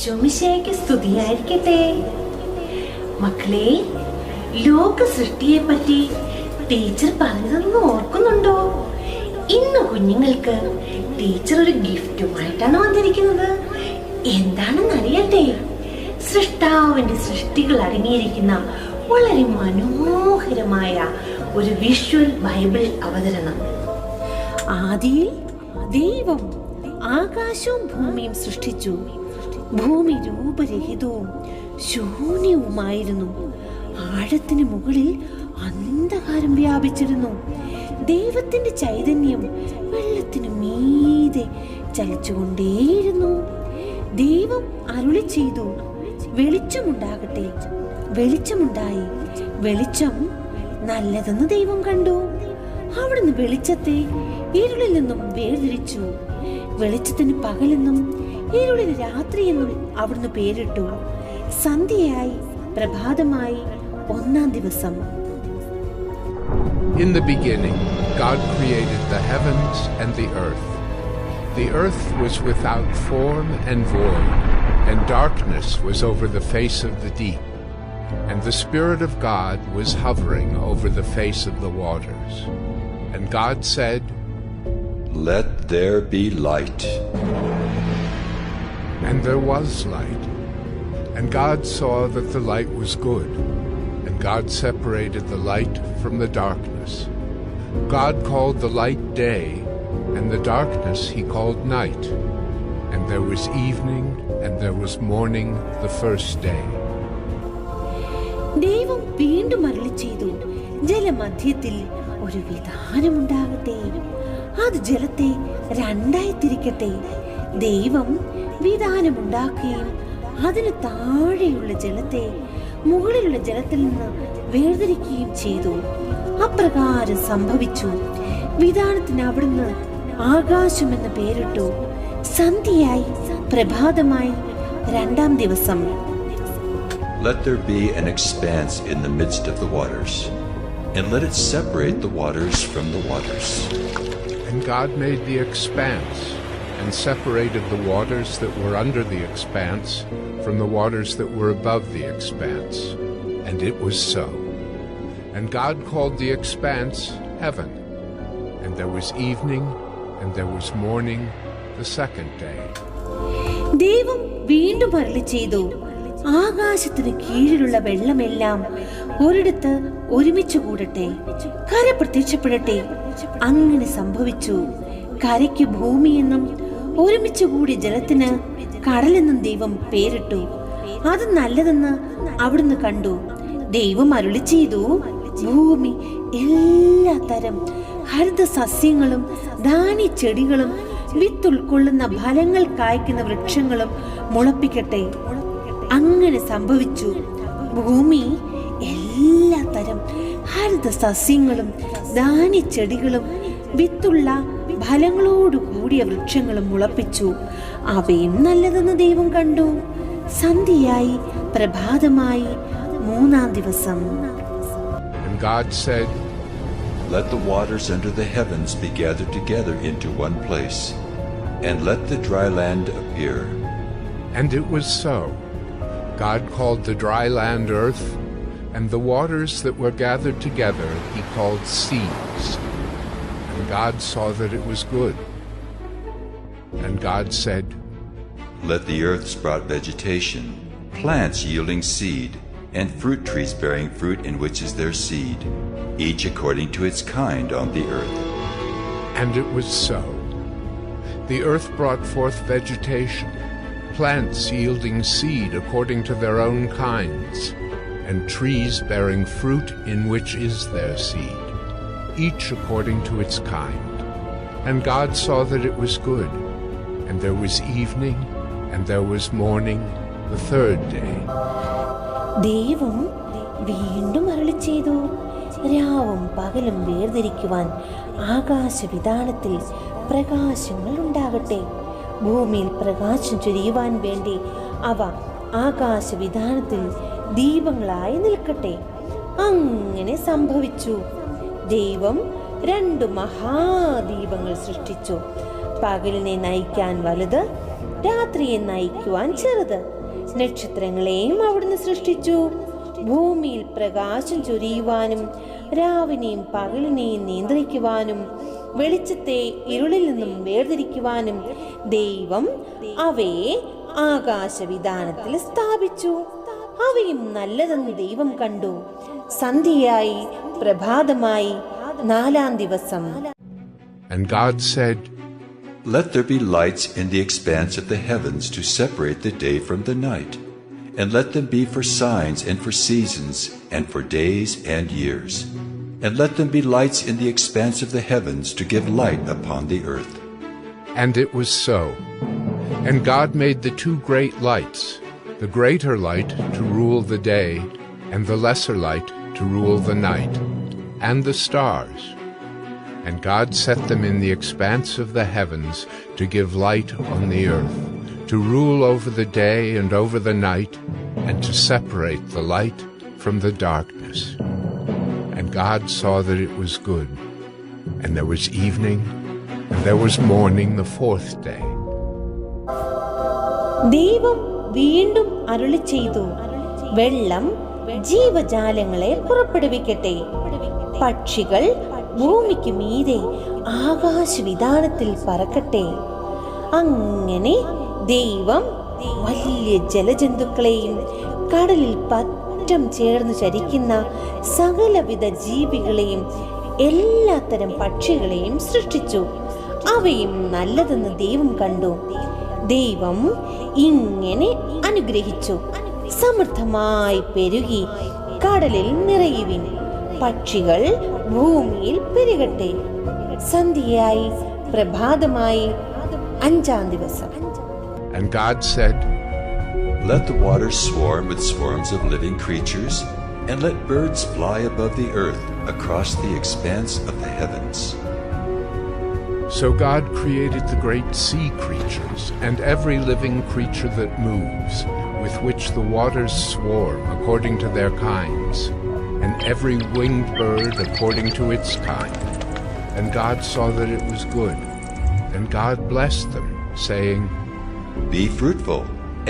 ഈശോമിശിഹായ്ക്ക് സ്തുതിയായിരിക്കട്ടെ. മക്കളെ, ലോക സൃഷ്ടിയെ പറ്റി ടീച്ചർ പറഞ്ഞതൊന്ന് ഓർക്കുന്നുണ്ടോ? ഇന്ന് കുഞ്ഞുങ്ങൾക്ക് ടീച്ചർ ഒരു ഗിഫ്റ്റുമായിട്ടാണ് വന്നിരിക്കുന്നത്. എന്താണെന്ന് അറിയട്ടെ? സൃഷ്ടാവിന്റെ സൃഷ്ടികൾ അടങ്ങിയിരിക്കുന്ന വളരെ മനോഹരമായ ഒരു വിഷ്വൽ ബൈബിൾ അവതരണം. ആദിയിൽ ദൈവം ആകാശവും ഭൂമിയും സൃഷ്ടിച്ചു. ഭൂമി രൂപരഹിതവും ശൂന്യവുമായിരുന്നു. ആഴത്തിന് മുകളിൽ അന്ധകാരം വ്യാപിച്ചിരുന്നു. ദൈവത്തിന്റെ ചൈതന്യം വെള്ളത്തിനു മീതെ ചലിച്ചുകൊണ്ടേയിരുന്നു. ദൈവം അരുളി ചെയ്തു, വെളിച്ചമുണ്ടാകട്ടെ. വെളിച്ചമുണ്ടായി. വെളിച്ചം നല്ലതെന്ന് ദൈവം കണ്ടു. അവിടുന്ന് വെളിച്ചത്തെ ഇരുളിൽ നിന്നും വേർതിരിച്ചു. വെളിച്ചത്തിന് പകലെന്നും ഇരുളിന് രാത്രിയെന്നും അവിടുന്ന് പേരിട്ടു. സന്ധ്യയായി, പ്രഭാതമായി, ഒന്നാം ദിവസം. In the beginning, God created the heavens and the earth. The earth was without form and void, and darkness was over the face of the deep. And the Spirit of God was hovering over the face of the waters. And God said, "Let there be light." And there was light. And God saw that the light was good. And God separated the light from the darkness. God called the light day, and the darkness he called night. And there was evening, and there was morning the first day. ദൈവം വീണ്ടും അരുളി ചെയ്തു, ജലമധ്യത്തിൽ ഒരു വിധാനമുണ്ടാകട്ടെ. അത് ജലത്തെ രണ്ടായി തിരിക്കട്ടെ. ദൈവം വിധാനമുണ്ടാക്കുകയും അതിന് താഴെയുള്ള ജലത്തെ മുകളിലുള്ള ജലത്തിൽ നിന്ന് വേർതിരിക്കുകയും ചെയ്തു. അപ്രകാരം സംഭവിച്ചു. വിധാനത്തിന് അവിടുന്ന് ആകാശം എന്ന് പേരിട്ടു. സന്ധ്യയായി, പ്രഭാതമായി, രണ്ടാം ദിവസം. Let there be an expanse in the midst of the waters, and let it separate the waters from the waters. And God made the expanse, and separated the waters that were under the expanse from the waters that were above the expanse. And it was so. And God called the expanse heaven. And there was evening, and there was morning the second day. ദൈവം വീണ്ടും അരുളി ചെയ്തു, ആകാശത്തിന് കീഴിലുള്ള വെള്ളമെല്ലാം ഒരിടത്ത് ഒരുമിച്ച് കൂടട്ടെ. കര പ്രത്യക്ഷപ്പെടട്ടെ. അങ്ങനെ സംഭവിച്ചു. കരയ്ക്ക് ഭൂമിയെന്നും ഒരുമിച്ച് കൂടി ജലത്തിന് കടലെന്നും ദൈവം പേരിട്ടു. അത് നല്ലതെന്ന് അവിടുന്ന് കണ്ടു. ദൈവം അരുളി ചെയ്തു, ഭൂമി എല്ലാ തരം ഹരിത സസ്യങ്ങളും ധാന്യച്ചെടികളും വിത്തുൾക്കൊള്ളുന്ന ഫലങ്ങൾ കായ്ക്കുന്ന വൃക്ഷങ്ങളും മുളപ്പിക്കട്ടെ. അങ്ങനെ സംഭവിച്ചു. ഭൂമി എല്ലാ തരം ഹരിത സസ്യങ്ങളും ധാന്യച്ചെടികളും വിത്തുള്ള ഫലങ്ങളോട് കൂടിയ വൃക്ഷങ്ങളും മുളപ്പിച്ചു. അവയും നല്ലതെന്ന് ദൈവം കണ്ടു. സന്ധ്യയായി, പ്രഭാതമായി, മൂന്നാം ദിവസം. And God said, "Let the waters under the heavens be gathered together into one place, and let the dry land appear." And it was so. God called the dry land earth, and the waters that were gathered together he called seas. And God saw that it was good. And God said, "Let the earth sprout vegetation, plants yielding seed, and fruit trees bearing fruit in which is their seed, each according to its kind on the earth." And it was so. The earth brought forth vegetation, plants yielding seed according to their own kinds, and trees bearing fruit in which is their seed, each according to its kind. And God saw that it was good. And there was evening, and there was morning the third day. ദൈവം വീണ്ടും അരുളി ചെയ്തു, രാവും പകലും വേർതിരിക്കുവാൻ ആകാശവിതാനത്തിൽ പ്രകാശങ്ങൾ ഉണ്ടാകട്ടെ. ഭൂമിയിൽ പ്രകാശം ചൊരിയുവാൻ വേണ്ടി അവ ആകാശവിതാനത്തിൽ ദീപങ്ങളായി നിൽക്കട്ടെ. അങ്ങനെ സംഭവിച്ചു. ദൈവം 2 മഹാദീപങ്ങൾ സൃഷ്ടിച്ചു. പകലിനെ നയിക്കാൻ വലുത്, രാത്രിയെ നയിക്കുവാൻ ചെറുത്. നക്ഷത്രങ്ങളെയും അവിടുന്ന് സൃഷ്ടിച്ചു. ഭൂമിയിൽ പ്രകാശം ചൊരിയുവാനും രാവിനെയും പകലിനെയും നിയന്ത്രിക്കുവാനും വെളിച്ചത്തെ ഇരുളിൽ നിന്നും വേർതിരിക്കുവാനും ദൈവം അവയെ ആകാശവിതാനത്തിൽ സ്ഥാപിച്ചു. അവയും നല്ലതെന്ന് ദൈവം കണ്ടു. സന്ധ്യയായി, പ്രഭാതമായി, 4-ാം ദിവസം. And God said, Let there be lights in the expanse of the heavens to separate the day from the night, and let them be for signs and for seasons and for days and years. And let them be lights in the expanse of the heavens to give light upon the earth. And it was so. And God made the 2 great lights, the greater light to rule the day, and the lesser light to rule the night, and the stars. And God set them in the expanse of the heavens to give light on the earth, to rule over the day and over the night, and to separate the light from the darkness. And God saw that it was good. And there was evening, and there was morning the 4th day. ദൈവം വീണ്ടും അരുളി ചെയ്തു, വെള്ളം ജീവജാലങ്ങളെ പുറപ്പെടുവിക്കട്ടെ. പക്ഷികൾ ഭൂമിക്ക് മീതെ ആകാശവിതാനത്തിൽ പറക്കട്ടെ. അങ്ങനെ ദൈവം വലിയ ജലജന്തുക്കളെയും കടലിൽ പറ്റം ചേർന്ന് ചരിക്കുന്ന സകലവിധ ജീവികളെയും എല്ലാത്തരം പക്ഷികളെയും സൃഷ്ടിച്ചു. അവയും നല്ലതെന്ന് ദൈവം കണ്ടു. ദൈവം ഇങ്ങനെ അനുഗ്രഹിച്ചു, സമൃദ്ധമായി പെരുകി കടലിൽ നിറയുവിൻ, പക്ഷികൾ ഭൂമിയിൽ പെരുകട്ടെ. സന്ധ്യയായി, പ്രഭാതമായി, 5-ാം ദിവസം. And God said, Let the waters swarm with swarms of living creatures, and let birds fly above the earth across the expanse of the heavens. So God created the great sea creatures and every living creature that moves, with which the waters swarm according to their kinds, and every winged bird according to its kind. And God saw that it was good. And God blessed them, saying, Be fruitful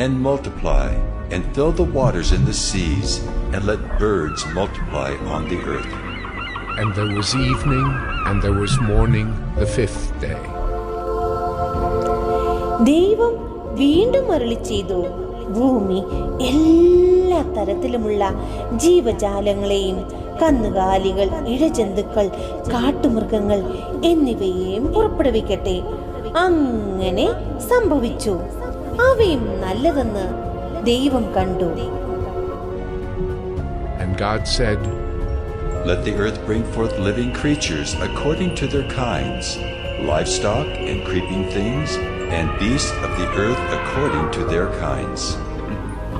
and multiply, and fill the waters in the seas, and let birds multiply on the earth. And there was evening, and there was morning the 5th day. ദൈവം വീണ്ടും അരുളി ചെയ്തു, ഭൂമി എല്ലാ തരത്തിലുമുള്ള ജീവജാലങ്ങളെയും കന്നുകാലികൾ, ഇഴജന്തുക്കൾ, കാട്ടുമൃഗങ്ങൾ എന്നിവയെയും പുറപ്പെടുവിക്കട്ടെ. അങ്ങനെ സംഭവിച്ചു. അവയും നല്ലതെന്ന് ദൈവം കണ്ടു. And God said, Let the earth bring forth living creatures according to their kinds, livestock and creeping things, and beasts of the earth according to their kinds.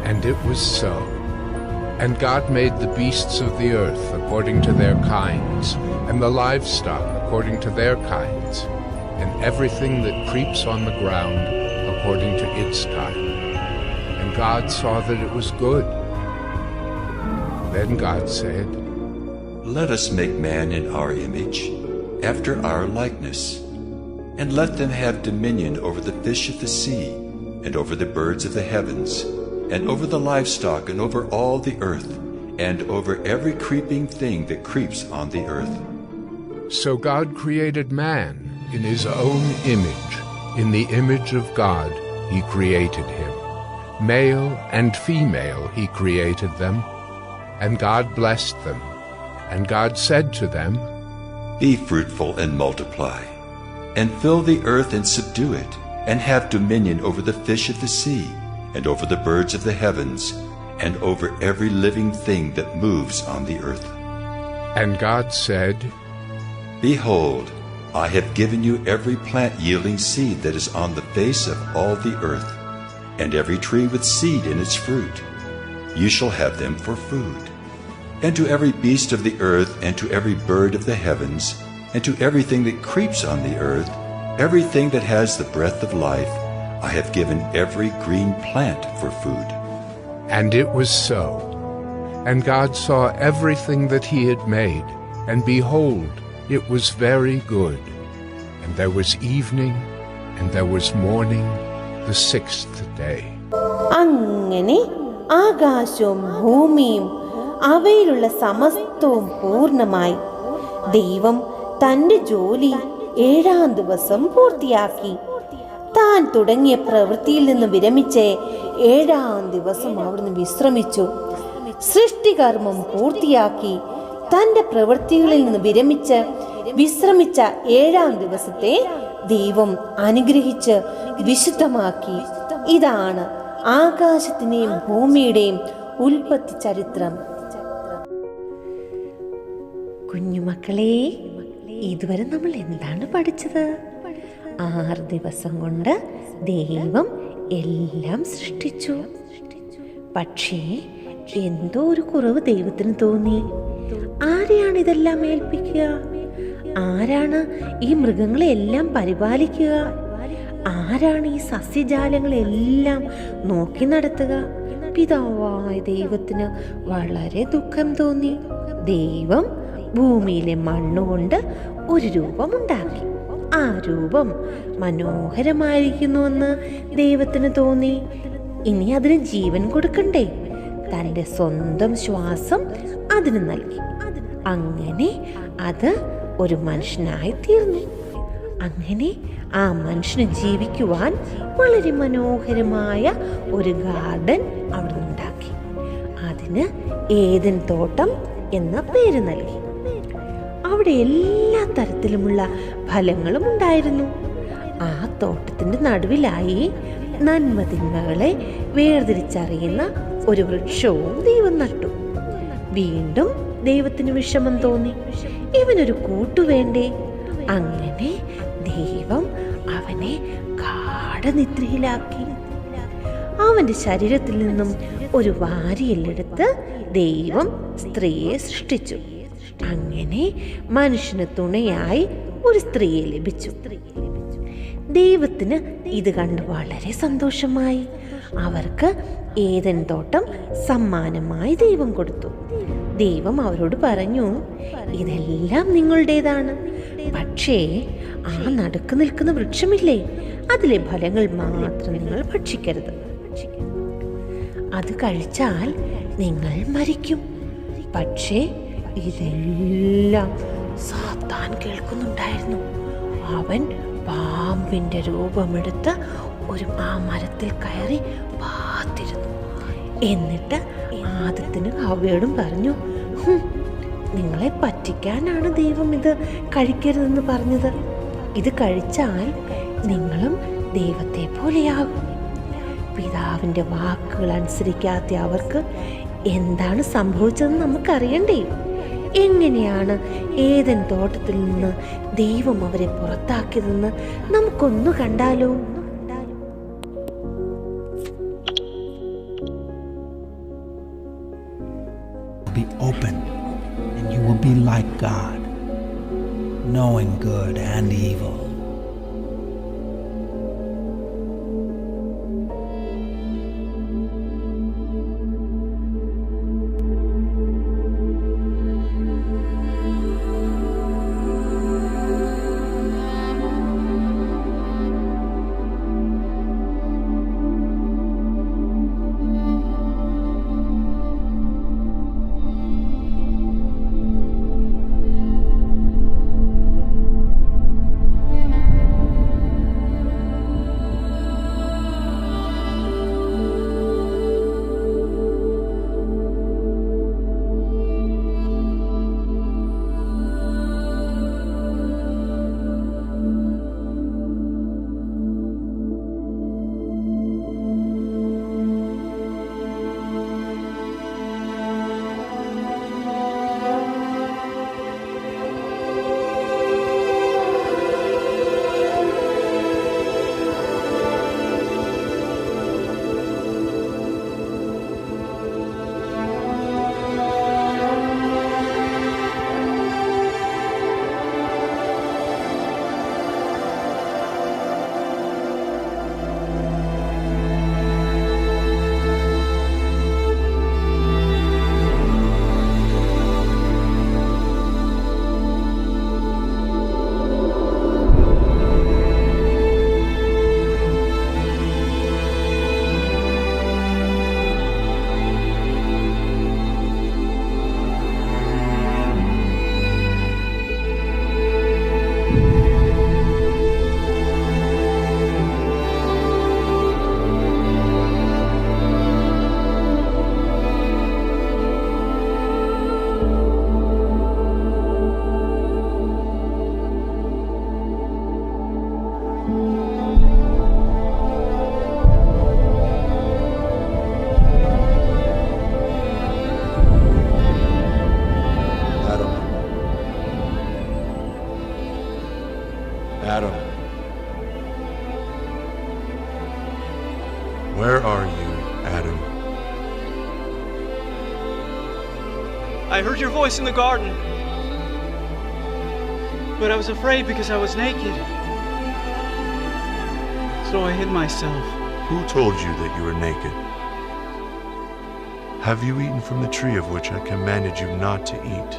And it was so. And God made the beasts of the earth according to their kinds, and the livestock according to their kinds, and everything that creeps on the ground according to its kind. And God saw that it was good. Then God said, Let us make man in our image, after our likeness, and let them have dominion over the fish of the sea, and over the birds of the heavens, and over the livestock, and over all the earth, and over every creeping thing that creeps on the earth. So God created man in his own image. In the image of God he created him. Male and female he created them. And God blessed them. And God said to them, Be fruitful and multiply, and fill the earth and subdue it, and have dominion over the fish of the sea, and over the birds of the heavens, and over every living thing that moves on the earth. And God said, Behold, I have given you every plant yielding seed that is on the face of all the earth, and every tree with seed in its fruit. You shall have them for food. And to every beast of the earth, and to every bird of the heavens, and to everything that creeps on the earth, everything that has the breath of life, I have given every green plant for food. And it was so. And God saw everything that he had made, and behold, it was very good. And there was evening, and there was morning, the 6th day. അങ്ങനെ ആകാശവും ഭൂമിയും അവയിലുള്ള സമസ്തവും പൂർണ്ണമായി. ദൈവം തന്റെ ജോലി 7-ാം ദിവസം പൂർത്തിയാക്കി. താൻ തുടങ്ങിയ പ്രവൃത്തിയിൽ നിന്ന് വിരമിച്ച് 7-ാം ദിവസം അവിടുന്ന് വിശ്രമിച്ചു. സൃഷ്ടികർമ്മം പൂർത്തിയാക്കി തന്റെ പ്രവൃത്തികളിൽ നിന്ന് വിശ്രമിച്ച 7-ാം ദിവസത്തെ ദൈവം അനുഗ്രഹിച്ച് വിശുദ്ധമാക്കി. ഇതാണ് ആകാശത്തിന്റെയും ഭൂമിയുടെയും ഉൽപ്പത്തി ചരിത്രം. കുഞ്ഞുമക്കളെ, ഇതുവരെ നമ്മൾ എന്താണ് പഠിച്ചത്? 6 ദിവസം കൊണ്ട് ദൈവം എല്ലാം സൃഷ്ടിച്ചു. പക്ഷേ എന്തോ ഒരു കുറവ് ദൈവത്തിന് തോന്നി. ആരെയാണ് ഇതെല്ലാം ഏൽപ്പിക്കുക? ആരാണ് ഈ മൃഗങ്ങളെല്ലാം പരിപാലിക്കുക? ആരാണ് ഈ സസ്യജാലങ്ങളെല്ലാം നോക്കി നടത്തുക? പിതാവായ ദൈവത്തിന് വളരെ ദുഃഖം തോന്നി. ദൈവം ഭൂമിയിലെ മണ്ണുകൊണ്ട് ഒരു രൂപമുണ്ടാക്കി. ആ രൂപം മനോഹരമായിരിക്കുന്നുവെന്ന് ദൈവത്തിന് തോന്നി. ഇനി അതിന് ജീവൻ കൊടുക്കണ്ടേ? തൻ്റെ സ്വന്തം ശ്വാസം അതിന് നൽകി. അങ്ങനെ അത് ഒരു മനുഷ്യനായി തീർന്നു. അങ്ങനെ ആ മനുഷ്യന് ജീവിക്കുവാൻ വളരെ മനോഹരമായ ഒരു ഗാർഡൻ അവിടെ ഉണ്ടാക്കി. അതിന് ഏദൻ തോട്ടം എന്ന പേര് നൽകി. അവിടെ എല്ലാ തരത്തിലുമുള്ള ഫലങ്ങളും ഉണ്ടായിരുന്നു. ആ തോട്ടത്തിന്റെ നടുവിലായി നന്മതിന്മകളെ വേർതിരിച്ചറിയുന്ന ഒരു വൃക്ഷവും ദൈവം നട്ടു. വീണ്ടും ദൈവത്തിന് വിഷമം തോന്നി. ഇവനൊരു കൂട്ടുവേണ്ടേ? അങ്ങനെ ദൈവം അവനെ ഗാഢനിദ്രയിലാക്കി. അവന്റെ ശരീരത്തിൽ നിന്നും ഒരു വാരിയെല്ലെടുത്ത് ദൈവം സ്ത്രീയെ സൃഷ്ടിച്ചു. അങ്ങനെ മനുഷ്യന് തുണയായി ഒരു സ്ത്രീയെ ലഭിച്ചു. ദൈവത്തിന് ഇത് കണ്ട് വളരെ സന്തോഷമായി. അവർക്ക് ഏദൻ തോട്ടം സമ്മാനമായി ദൈവം കൊടുത്തു. ദൈവം അവരോട് പറഞ്ഞു, ഇതെല്ലാം നിങ്ങളുടേതാണ്. പക്ഷേ ആ നടുക്ക് നിൽക്കുന്ന വൃക്ഷമില്ലേ, അതിലെ ഫലങ്ങൾ മാത്രം നിങ്ങൾ ഭക്ഷിക്കരുത്. അത് കഴിച്ചാൽ നിങ്ങൾ മരിക്കും. പക്ഷേ ഇതെല്ലാം സാത്താൻ കേൾക്കുന്നുണ്ടായിരുന്നു. അവൻ പാമ്പിന്റെ രൂപമെടുത്ത് ആ മരത്തിൽ കയറി പാത്തിരുന്നു. എന്നിട്ട് ആദത്തിനും ഹവ്വയോടും പറഞ്ഞു, നിങ്ങളെ പറ്റിക്കാനാണ് ദൈവം ഇത് കഴിക്കരുതെന്ന് പറഞ്ഞത്. ഇത് കഴിച്ചാൽ നിങ്ങളും ദൈവത്തെ പോലെയാകും. പിതാവിന്റെ വാക്കുകൾ അനുസരിക്കാത്ത അവർക്ക് എന്താണ് സംഭവിച്ചതെന്ന് നമുക്കറിയണ്ടേ? എങ്ങനെയാണ് ഏദൻ തോട്ടത്തിൽ നിന്ന് ദൈവം അവരെ പുറത്താക്കിയതെന്ന് നമുക്കൊന്നു കണ്ടാലോ? Be open and you will be like God, knowing good and evil. Adam. Where are you, Adam? I heard your voice in the garden, but I was afraid because I was naked. So I hid myself. Who told you that you were naked? Have you eaten from the tree of which I commanded you not to eat?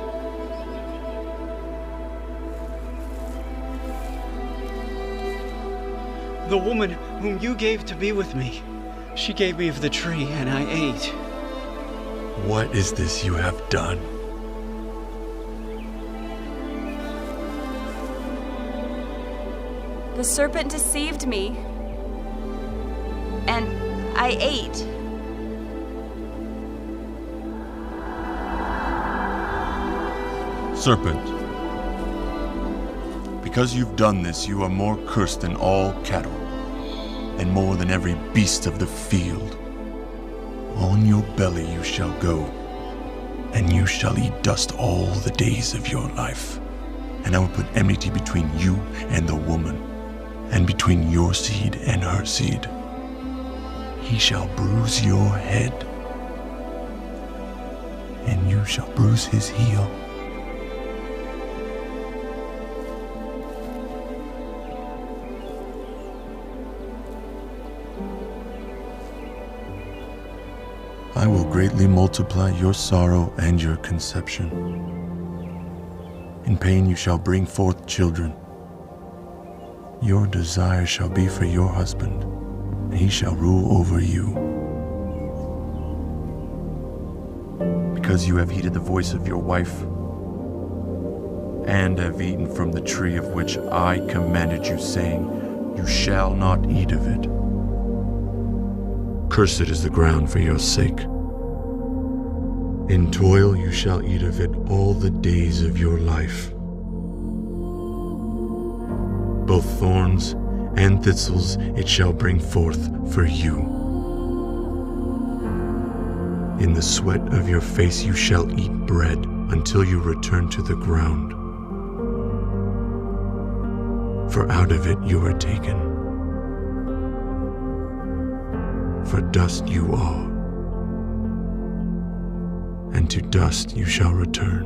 The woman whom you gave to be with me, she gave me of the tree, and I ate. What is this you have done? The serpent deceived me, and I ate. Serpent, because you've done this, you are more cursed than all cattle, and more than every beast of the field. On your belly you shall go, and you shall eat dust all the days of your life. And I will put enmity between you and the woman, and between your seed and her seed. He shall bruise your head, and you shall bruise his heel. I will greatly multiply your sorrow and your conception. In pain you shall bring forth children. Your desire shall be for your husband, and he shall rule over you. Because you have heeded the voice of your wife, and have eaten from the tree of which I commanded you, saying, you shall not eat of it. Cursed is the ground for your sake. In toil you shall eat of it all the days of your life. Both thorns and thistles it shall bring forth for you. In the sweat of your face you shall eat bread until you return to the ground. For out of it you are taken. For dust you are, and to dust you shall return.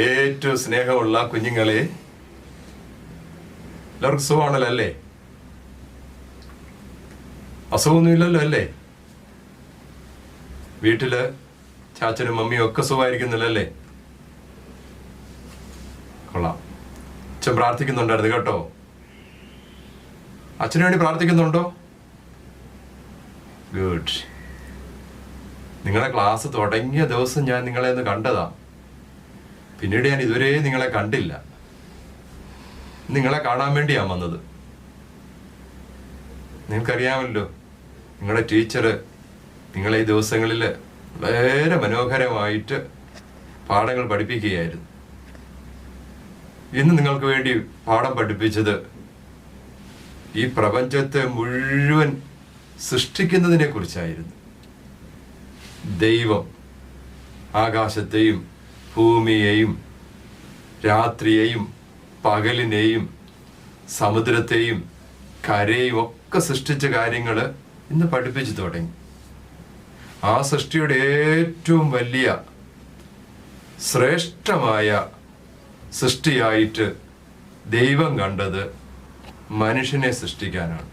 ഏറ്റവും സ്നേഹമുള്ള കുഞ്ഞുങ്ങളെ, എല്ലാവർക്കും സുഖമാണല്ലോ അല്ലേ? അസുഖമൊന്നുമില്ലല്ലോ അല്ലേ? വീട്ടില് ചാച്ചനും മമ്മിയും ഒക്കെ സുഖമായിരിക്കുന്നില്ല അല്ലേ? കൊള്ളാം. അച്ഛൻ പ്രാർത്ഥിക്കുന്നുണ്ടായിരുന്നു കേട്ടോ. അച്ഛന് വേണ്ടി പ്രാർത്ഥിക്കുന്നുണ്ടോ? ഗുഡ്. നിങ്ങളുടെ ക്ലാസ് തുടങ്ങിയ ദിവസം ഞാൻ നിങ്ങളെ ഒന്ന് കണ്ടതാ. പിന്നീട് ഞാൻ ഇതുവരെ നിങ്ങളെ കണ്ടില്ല. നിങ്ങളെ കാണാൻ വേണ്ടിയാണ് വന്നത്. നിങ്ങൾക്കറിയാമല്ലോ, നിങ്ങളുടെ ടീച്ചർ നിങ്ങളെ ഈ ദിവസങ്ങളിൽ വളരെ മനോഹരമായിട്ട് പാഠങ്ങൾ പഠിപ്പിക്കുകയായിരുന്നു. ഇന്ന് നിങ്ങൾക്ക് വേണ്ടി പാഠം പഠിപ്പിച്ചത് ഈ പ്രപഞ്ചത്തെ മുഴുവൻ സൃഷ്ടിക്കുന്നതിനെ കുറിച്ചായിരുന്നു. ദൈവം ആകാശത്തെയും ഭൂമിയെയും രാത്രിയെയും പകലിനെയും സമുദ്രത്തെയും കരയും ഒക്കെ സൃഷ്ടിച്ച കാര്യങ്ങൾ ഇന്ന് പഠിപ്പിച്ചു തുടങ്ങി. ആ സൃഷ്ടിയുടെ ഏറ്റവും വലിയ ശ്രേഷ്ഠമായ സൃഷ്ടിയായിട്ട് ദൈവം കണ്ടത് മനുഷ്യനെ സൃഷ്ടിക്കാനാണ്.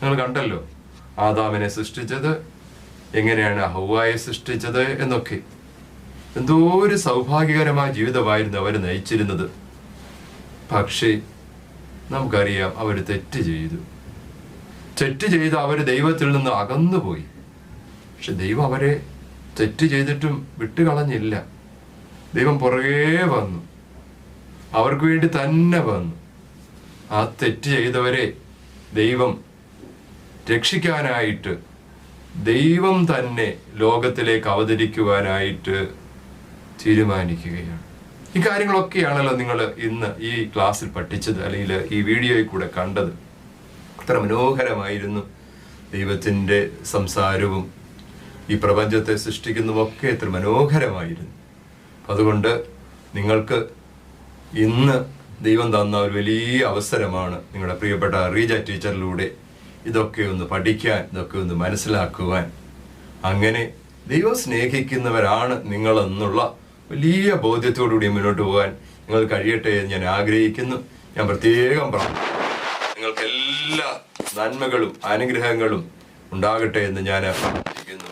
നിങ്ങൾ കണ്ടല്ലോ, ആദാമിനെ സൃഷ്ടിച്ചത്, എങ്ങനെയാണ് ഹവ്വായെ സൃഷ്ടിച്ചത് എന്നൊക്കെ. എന്തോ ഒരു സൗഭാഗ്യകരമായ ജീവിതമായിരുന്നു അവർ നയിച്ചിരുന്നത്. പക്ഷേ നമുക്കറിയാം അവർ തെറ്റ് ചെയ്ത് അവർ ദൈവത്തിൽ നിന്ന് അകന്നുപോയി. പക്ഷെ ദൈവം അവരെ തെറ്റ് ചെയ്തിട്ടും വിട്ടുകളഞ്ഞില്ല. ദൈവം പുറകേ വന്നു, അവർക്ക് വേണ്ടി തന്നെ വന്നു. ആ തെറ്റ് ചെയ്തവരെ ദൈവം രക്ഷിക്കാനായിട്ട് ദൈവം തന്നെ ലോകത്തിലേക്ക് അവതരിക്കുവാനായിട്ട് തീരുമാനിക്കുകയാണ്. ഈ കാര്യങ്ങളൊക്കെയാണല്ലോ നിങ്ങൾ ഇന്ന് ഈ ക്ലാസ്സിൽ പഠിച്ചത്, അല്ലെങ്കിൽ ഈ വീഡിയോയിൽ കൂടെ കണ്ടത്. അത്ര മനോഹരമായിരുന്നു ദൈവത്തിൻ്റെ സംസാരവും ഈ പ്രപഞ്ചത്തെ സൃഷ്ടിക്കുന്നതുമൊക്കെ എത്ര മനോഹരമായിരുന്നു. അതുകൊണ്ട് നിങ്ങൾക്ക് ഇന്ന് ദൈവം തന്ന ഒരു വലിയ അവസരമാണ് നിങ്ങളുടെ പ്രിയപ്പെട്ട റീജ ടീച്ചറിലൂടെ ഇതൊക്കെ ഒന്ന് പഠിക്കാൻ, ഇതൊക്കെ ഒന്ന് മനസ്സിലാക്കുവാൻ. അങ്ങനെ ദൈവം സ്നേഹിക്കുന്നവരാണ് നിങ്ങളെന്നുള്ള വലിയ ബോധ്യത്തോടുകൂടി മുന്നോട്ട് പോകാൻ നിങ്ങൾ കഴിയട്ടെ എന്ന് ഞാൻ ആഗ്രഹിക്കുന്നു. ഞാൻ പ്രത്യേകം പ്രാർത്ഥിക്കുന്നു നിങ്ങൾക്ക് എല്ലാ നന്മകളും അനുഗ്രഹങ്ങളും ഉണ്ടാകട്ടെ എന്ന് ഞാൻ പ്രാർത്ഥിക്കുന്നു.